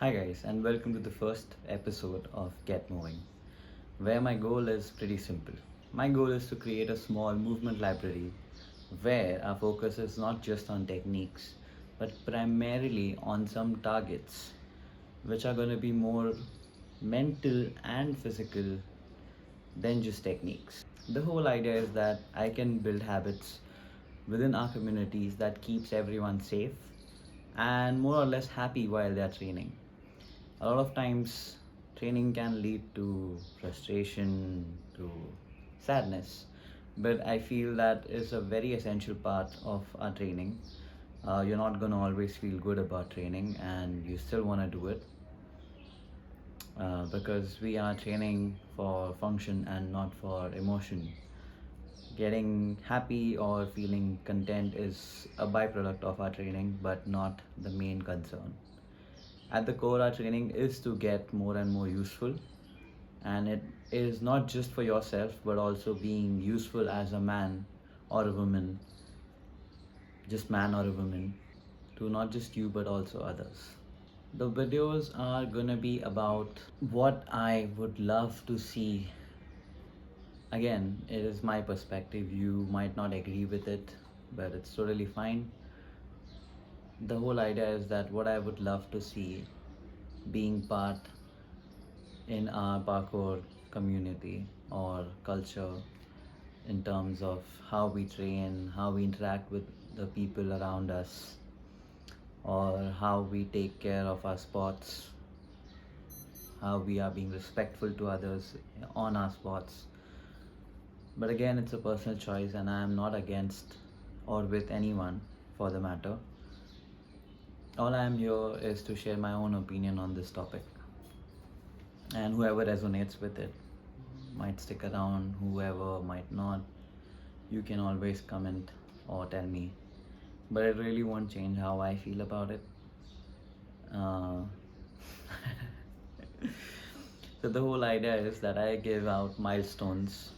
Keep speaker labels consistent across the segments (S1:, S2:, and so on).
S1: Hi, guys, and welcome to the first episode of Get Moving, where my goal is pretty simple. My goal is to create a small movement library where our focus is not just on techniques but primarily on some targets which are going to be more mental and physical than just techniques. The whole idea is that I can build habits within our communities that keeps everyone safe and more or less happy while they are training. A lot of times training can lead to frustration, to sadness, but I feel that is a very essential part of our training. You're not going to always feel good about training and you still want to do it because we are training for function and not for emotion. Getting happy or feeling content is a byproduct of our training but not the main concern. At the core, our training is to get more and more useful, and it is not just for yourself but also being useful as a man or a woman, just man or a woman, to not just you but also others. The videos are gonna be about what I would love to see. Again, it is my perspective, you might not agree with it, but it's totally fine. The whole idea is that what I would love to see being part in our parkour community or culture in terms of how we train, how we interact with the people around us, or how we take care of our spots, how we are being respectful to others on our spots. But again, it's a personal choice, and I am not against or with anyone for the matter. All I am here is to share my own opinion on this topic, and whoever resonates with it might stick around, whoever might not. You can always comment or tell me, but it really won't change how I feel about it. Uh, so, the whole idea is that I give out milestones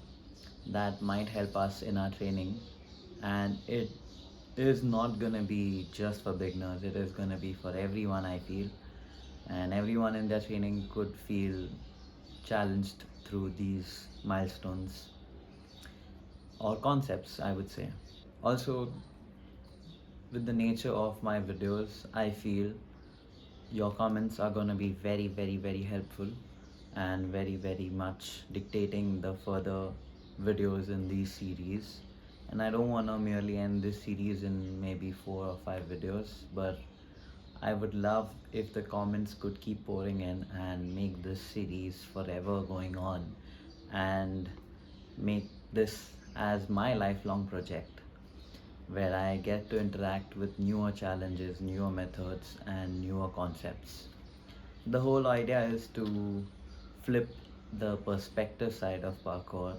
S1: that might help us in our training, and it is not gonna be just for beginners, it is gonna be for everyone, I feel, and everyone in their training could feel challenged through these milestones or concepts, I would say. Also, with the nature of my videos, I feel your comments are going to be very, very, very helpful and very, very much dictating the further videos in these series. And I don't want to merely end this series in maybe 4 or 5 videos, but I would love if the comments could keep pouring in and make this series forever going on and make this as my lifelong project where I get to interact with newer challenges, newer methods, and newer concepts. The whole idea is to flip the perspective side of parkour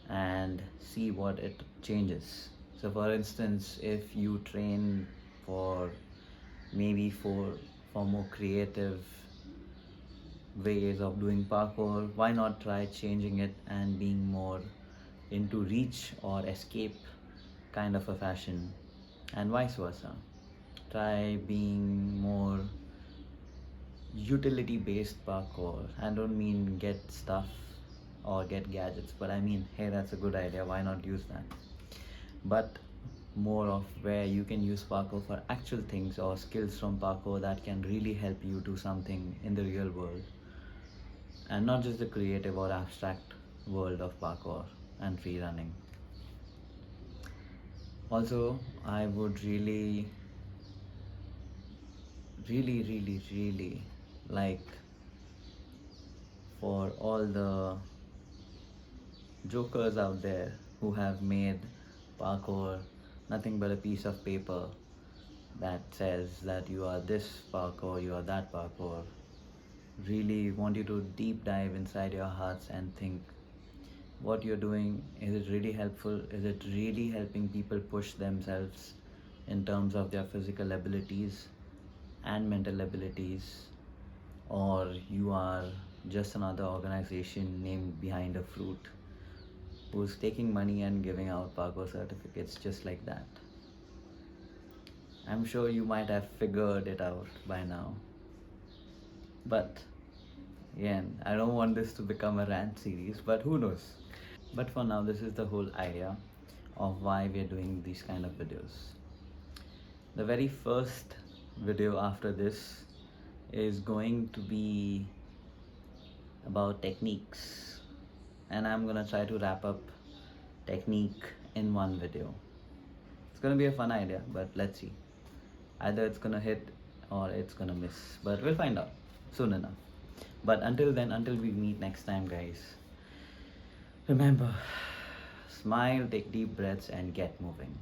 S1: and see what it changes. So, for instance, if you train for maybe for more creative ways of doing parkour, why not try changing it and being more into reach or escape kind of a fashion, and vice versa. Try being more utility based parkour. I don't mean get stuff or get gadgets, but I mean, hey, that's a good idea, why not use that? But more of where you can use parkour for actual things or skills from parkour that can really help you do something in the real world and not just the creative or abstract world of parkour and free running. Also, I would really like for all the jokers out there who have made parkour nothing but a piece of paper that says that you are this parkour, you are that parkour. Really want you to deep dive inside your hearts and think what you're doing. Is it really helpful? Is it really helping people push themselves in terms of their physical abilities and mental abilities? Or you are just another organization named behind a fruit who's taking money and giving out parkour certificates just like that? I'm sure you might have figured it out by now. But again, I don't want this to become a rant series, but who knows? But for now, this is the whole idea of why we're doing these kind of videos. The very first video after this is going to be about techniques, and I'm gonna try to wrap up technique in one video. It's gonna be a fun idea, but let's see. Either it's gonna hit or it's gonna miss, but we'll find out soon enough. But until then, until we meet next time, guys, remember, smile, take deep breaths, and get moving.